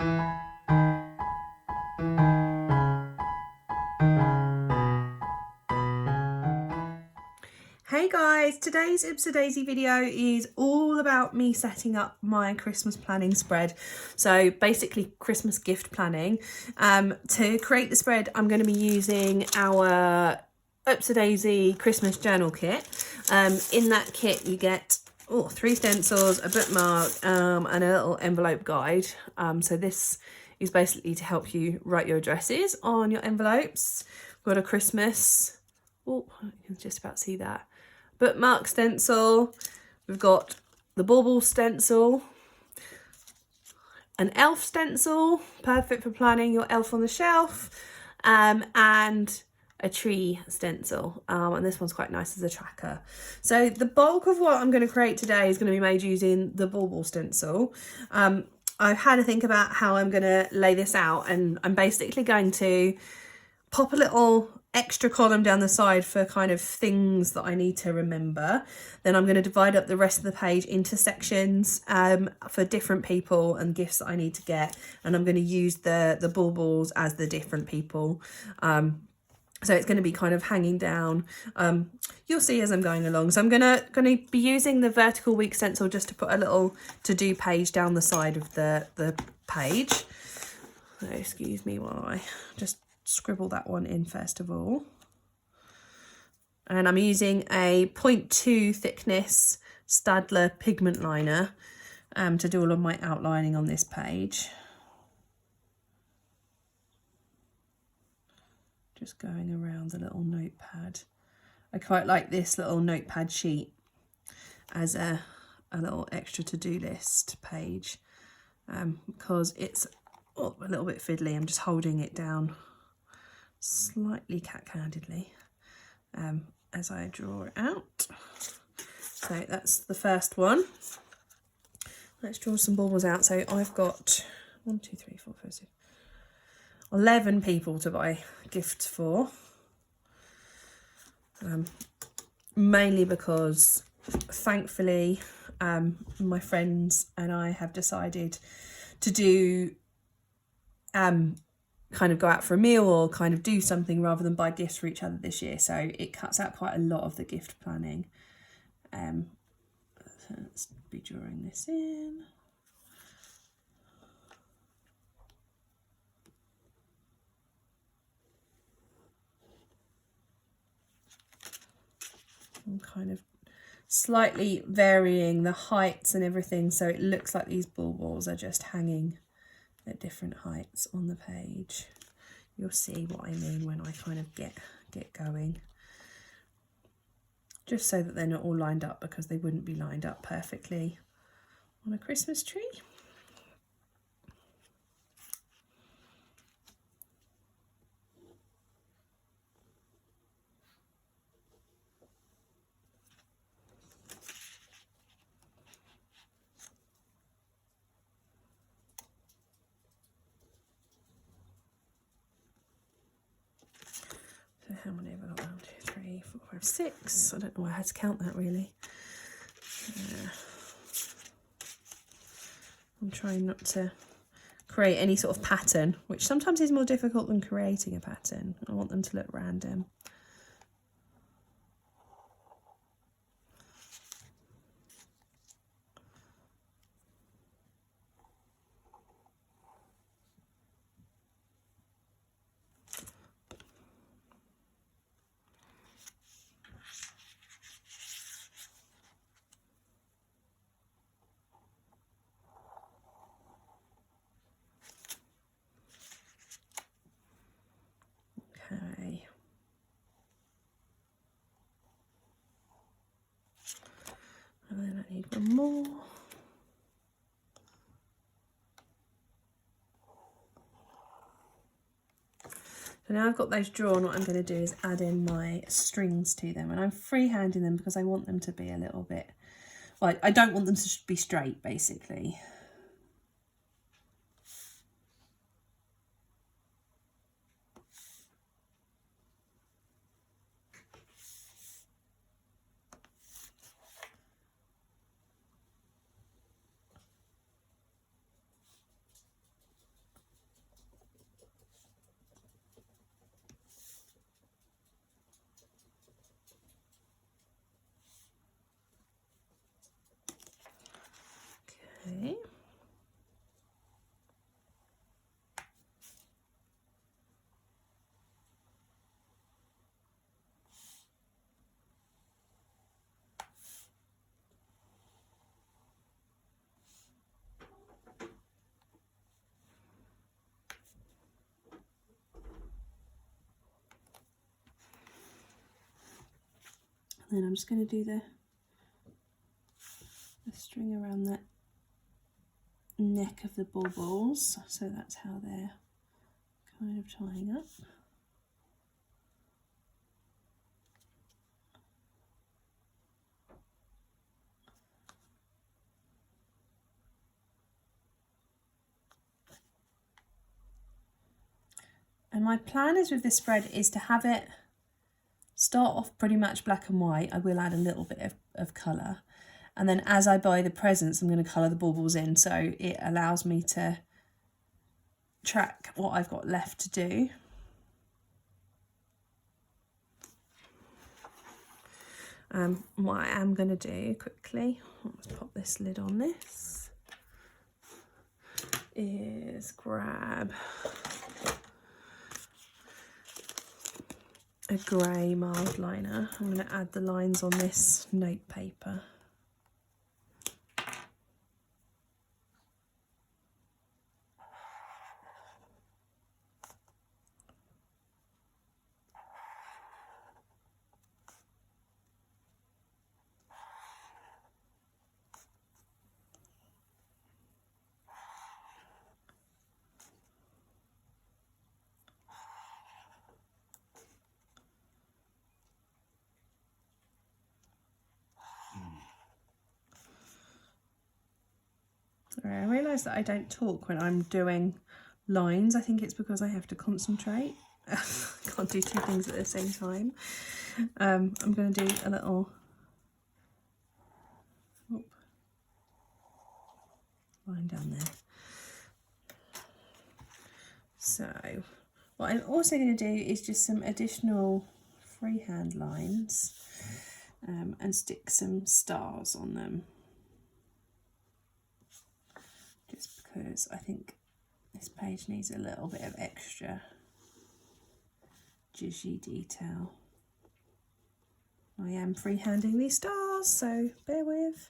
Hey guys, today's Ipsa Daisy video is all about me setting up my Christmas planning spread. So basically Christmas gift planning. To create the spread, I'm going to be using our Ipsa Daisy Christmas journal kit. In that kit you get 3 stencils, a bookmark and a little envelope guide. So this is basically to help you write your addresses on your envelopes. We've got a Christmas, you can just about see that, bookmark stencil. We've got the bauble stencil, an elf stencil, perfect for planning your elf on the shelf, and a tree stencil, and this one's quite nice as a tracker. So the bulk of what I'm going to create today is going to be made using the bauble stencil. I've had to think about how I'm going to lay this out, and I'm basically going to pop a little extra column down the side for kind of things that I need to remember. Then I'm going to divide up the rest of the page into sections for different people and gifts that I need to get, and I'm going to use the baubles as the different people. So it's going to be kind of hanging down. You'll see as I'm going along. So I'm going to be using the vertical week stencil just to put a little to-do page down the side of the page. So excuse me while I just scribble that one in first of all. And I'm using a 0.2 thickness Staedtler pigment liner to do all of my outlining on this page. Just going around the little notepad. I quite like this little notepad sheet as a little extra to-do list page because it's a little bit fiddly. I'm just holding it down slightly cat-handedly as I draw it out. So that's the first one. Let's draw some baubles out. So I've got 1, 2, 3, 4, 5, 6, 11 people to buy gifts for, mainly because thankfully my friends and I have decided to do kind of go out for a meal or kind of do something rather than buy gifts for each other this year, so it cuts out quite a lot of the gift planning. So let's be drawing this in. I'm kind of slightly varying the heights and everything so it looks like these baubles are just hanging at different heights on the page. You'll see what I mean when I kind of get going. Just so that they're not all lined up, because they wouldn't be lined up perfectly on a Christmas tree. So how many have I got? 1, 2, 3, 4, 5, 6. I don't know why I had to count that really. I'm trying not to create any sort of pattern, which sometimes is more difficult than creating a pattern. I want them to look random. Okay. And then I need one more. So now I've got those drawn, what I'm going to do is add in my strings to them, and I'm freehanding them because I want them to be a little bit, well, I don't want them to be straight basically. Okay. And then I'm just going to do the string around the neck of the baubles, so that's how they're kind of tying up. And my plan is with this spread is to have it start off pretty much black and white. I will add a little bit of colour. And then as I buy the presents, I'm going to colour the baubles in, so it allows me to track what I've got left to do. What I am going to do quickly, let's pop this lid on this, is grab a grey mild liner. I'm going to add the lines on this note paper. I realise that I don't talk when I'm doing lines. I think it's because I have to concentrate. I can't do two things at the same time. I'm going to do a little line down there. So what I'm also going to do is just some additional freehand lines and stick some stars on them. Just because I think this page needs a little bit of extra jiggy detail. I am freehanding these stars, so bear with.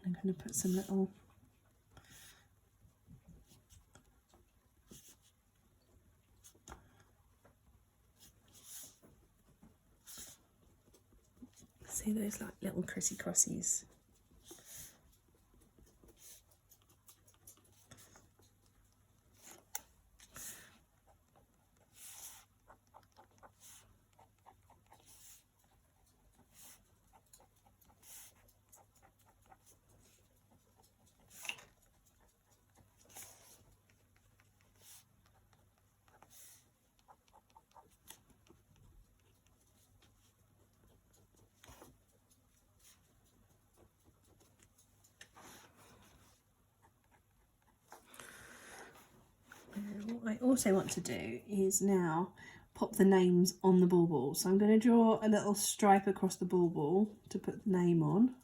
I'm going to put some little see those like little crissy crossies. What I also want to do is now pop the names on the bauble. So I'm going to draw a little stripe across the bauble to put the name on.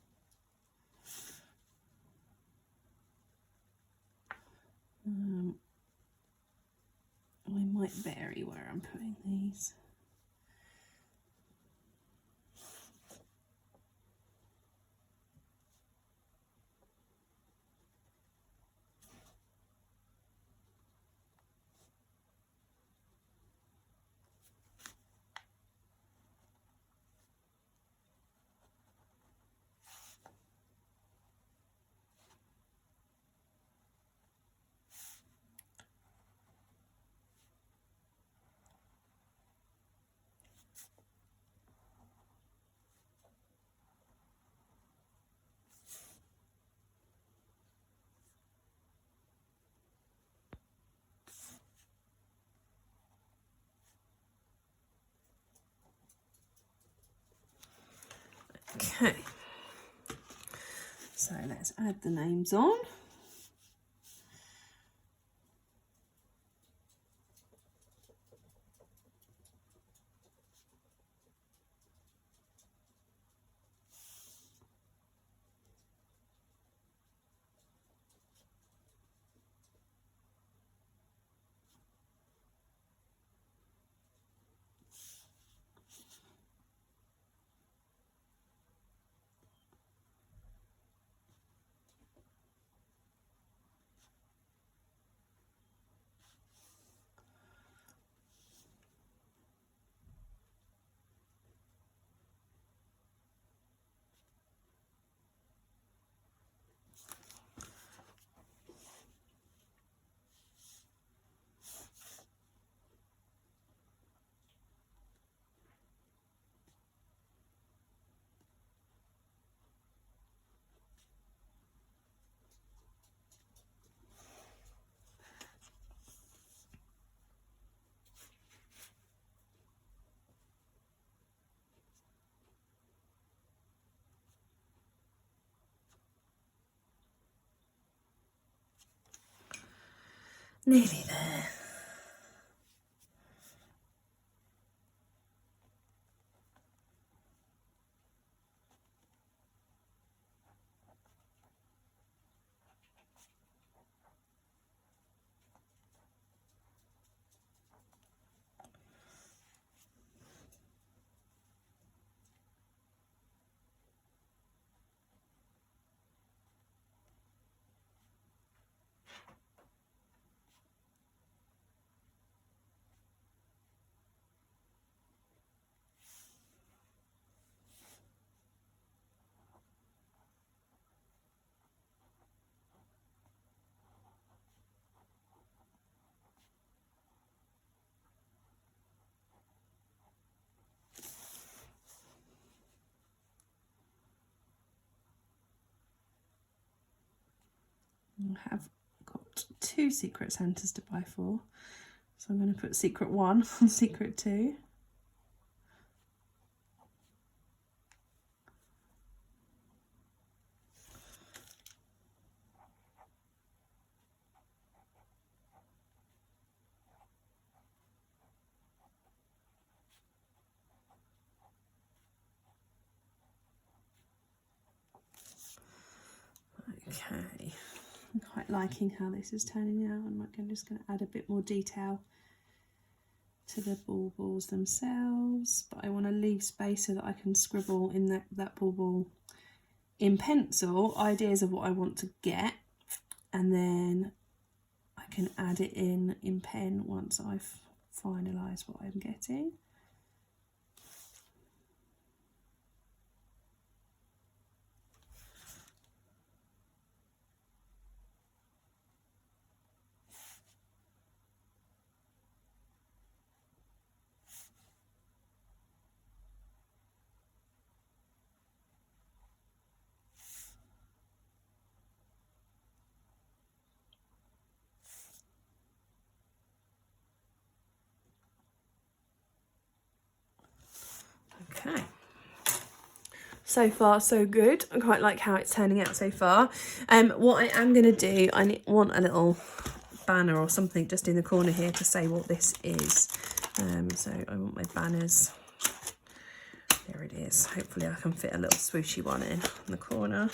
I might vary where I'm putting these. Okay, so let's add the names on. Nearly there. I have got 2 secret centres to buy for, so I'm going to put secret 1 on secret 2. Okay, I'm quite liking how this is turning out. I'm just going to add a bit more detail to the baubles themselves, but I want to leave space so that I can scribble in that bauble in pencil ideas of what I want to get, and then I can add it in pen once I've finalised what I'm getting. Okay, so far so good. I quite like how it's turning out so far. What I am going to do, I want a little banner or something just in the corner here to say what this is. So I want my banners. There it is. Hopefully I can fit a little swooshy one in the corner.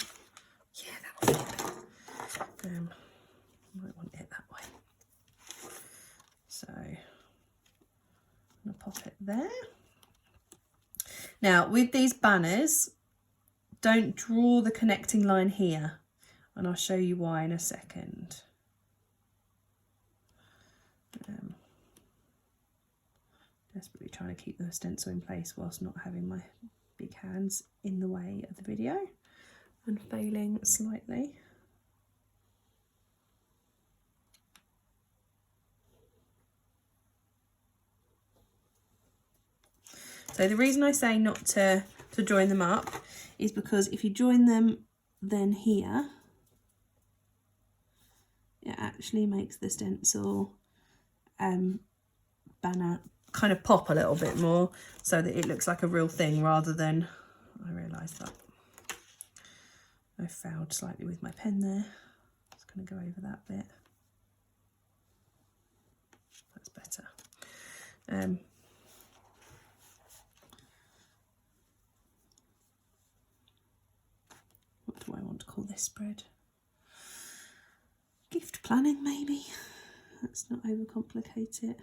Yeah, that'll fit. Might want it that way. So I'm going to pop it there. Now with these banners, don't draw the connecting line here, and I'll show you why in a second. Desperately trying to keep the stencil in place whilst not having my big hands in the way of the video and failing slightly. So the reason I say not to join them up is because if you join them then here, it actually makes the stencil banner kind of pop a little bit more so that it looks like a real thing rather than, I realise that I fouled slightly with my pen there. Just going to go over that bit. That's better. What do I want to call this spread? Gift planning, maybe. Let's not overcomplicate it.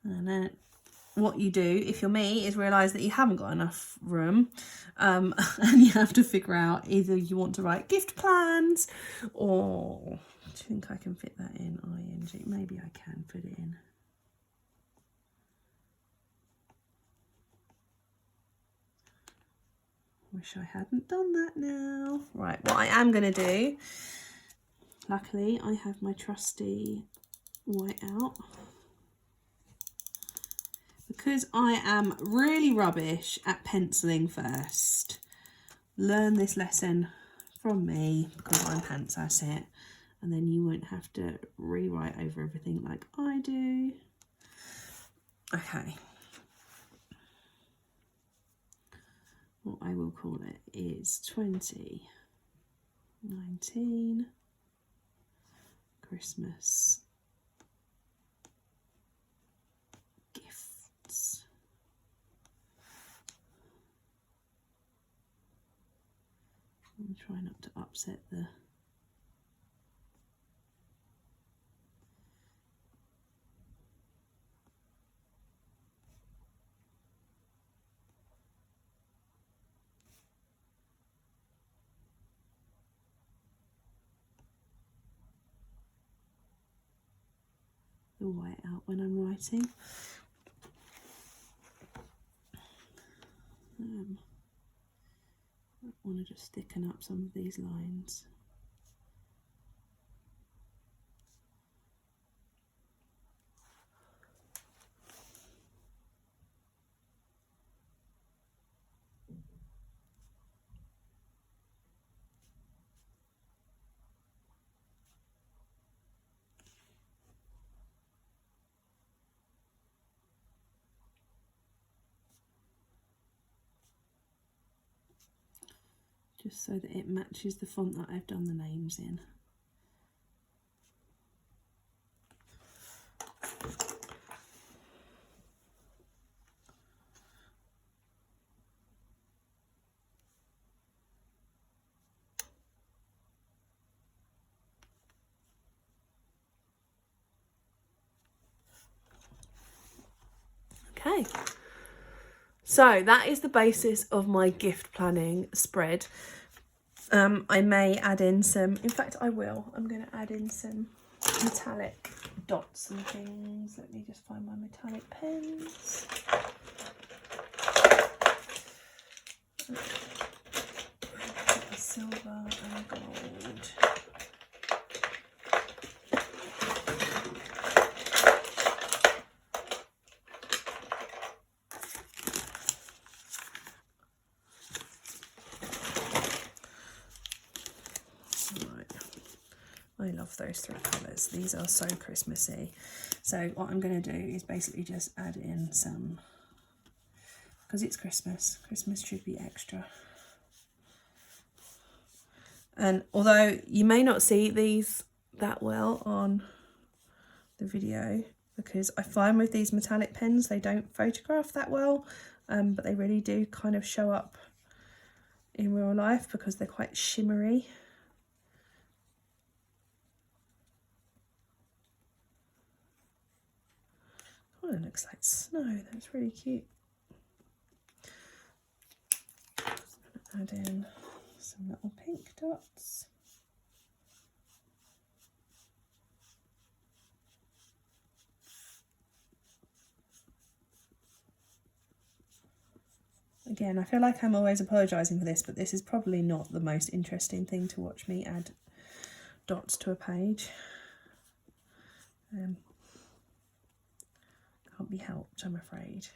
And then what you do, if you're me, is realise that you haven't got enough room, and you have to figure out either you want to write gift plans, or do you think I can fit that in ing? Maybe I can put it in. Wish I hadn't done that now. Right, what I am going to do, luckily I have my trusty whiteout. Because I am really rubbish at penciling first, learn this lesson from me because I'm pants at it, and then you won't have to rewrite over everything like I do. Okay. What I will call it is 2019 Christmas gifts. I'm trying not to upset the white out when I'm writing. I want to just thicken up some of these lines. Just so that it matches the font that I've done the names in. Okay. So that is the basis of my gift planning spread. I may add in some, in fact I will, I'm going to add in some metallic dots and things. Let me just find my metallic pens. Silver and gold. I love those three colours. These are so Christmassy. So what I'm going to do is basically just add in some, because it's Christmas. Christmas should be extra. And although you may not see these that well on the video, because I find with these metallic pens, they don't photograph that well, but they really do kind of show up in real life because they're quite shimmery. Oh, it looks like snow. That's really cute. Just going to add in some little pink dots. Again, I feel like I'm always apologising for this, but this is probably not the most interesting thing to watch me add dots to a page. Can't be helped, I'm afraid.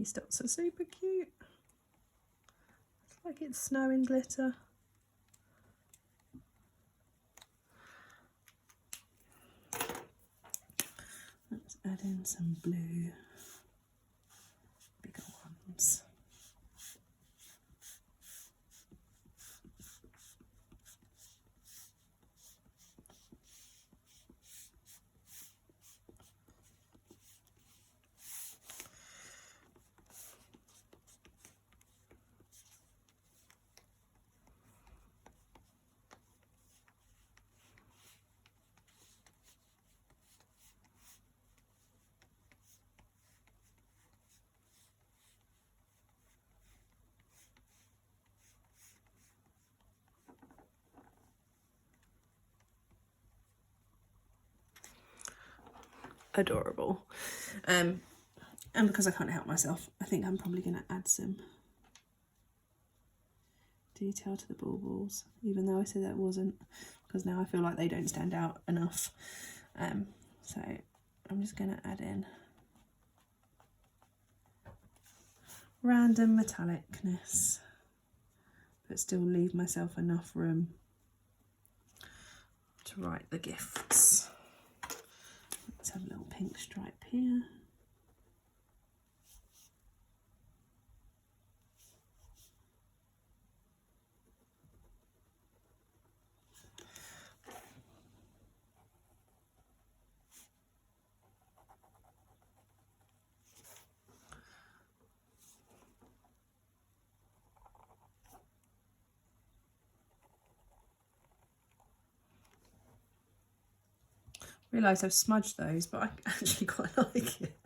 These dots are super cute. It's like it's snowing glitter. Let's add in some blue, bigger ones. Adorable. And because I can't help myself, I think I'm probably going to add some detail to the baubles, even though I said that wasn't, because now I feel like they don't stand out enough. So I'm just going to add in random metallicness, but still leave myself enough room to write the gifts. Let's have a little pink stripe here. Realise I've smudged those, but I actually quite like it.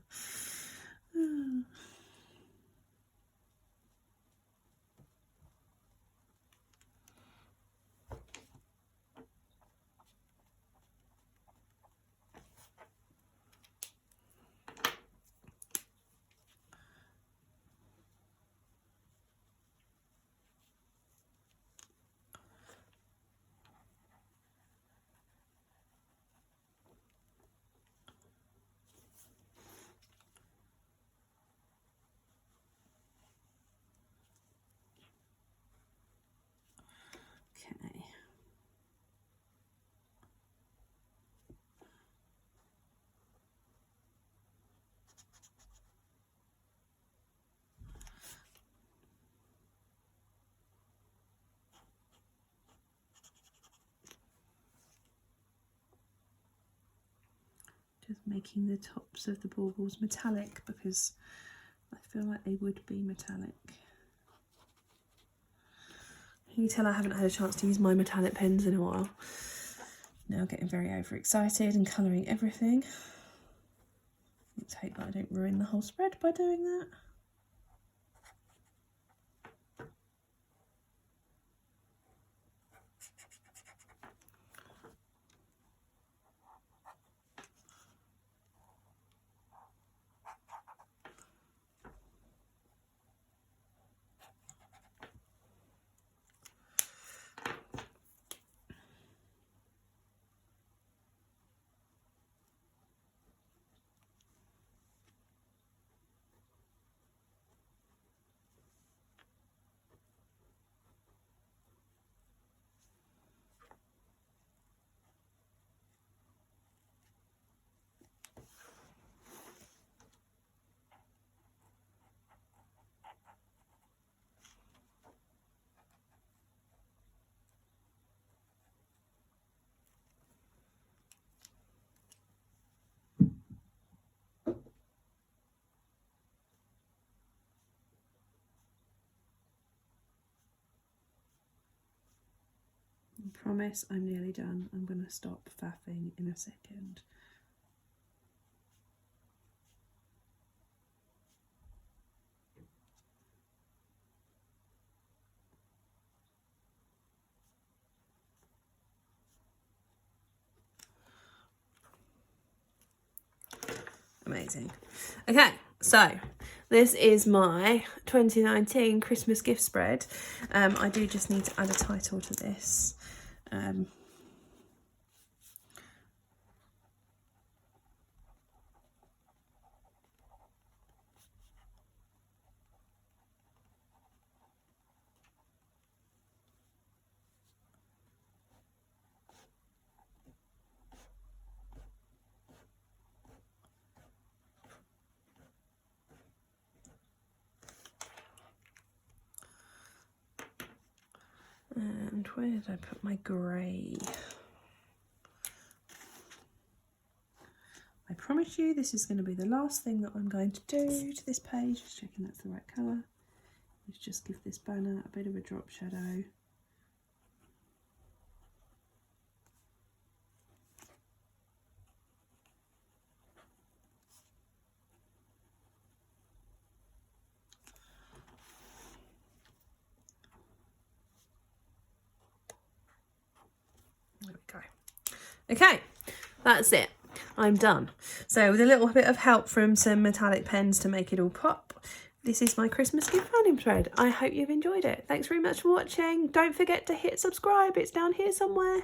Okay. Just making the tops of the baubles metallic because I feel like they would be metallic. You can tell I haven't had a chance to use my metallic pens in a while. Now getting very overexcited and colouring everything. Let's hope that I don't ruin the whole spread by doing that. I promise I'm nearly done. I'm going to stop faffing in a second. Amazing. Okay, so this is my 2019 Christmas gift spread. I do just need to add a title to this. And where did I put my grey? I promise you this is going to be the last thing that I'm going to do to this page, just checking that's the right colour, is just give this banner a bit of a drop shadow. There we go. Okay, that's it. I'm done. So with a little bit of help from some metallic pens to make it all pop, this is my Christmas gift planning thread. I hope you've enjoyed it. Thanks very much for watching. Don't forget to hit subscribe. It's down here somewhere.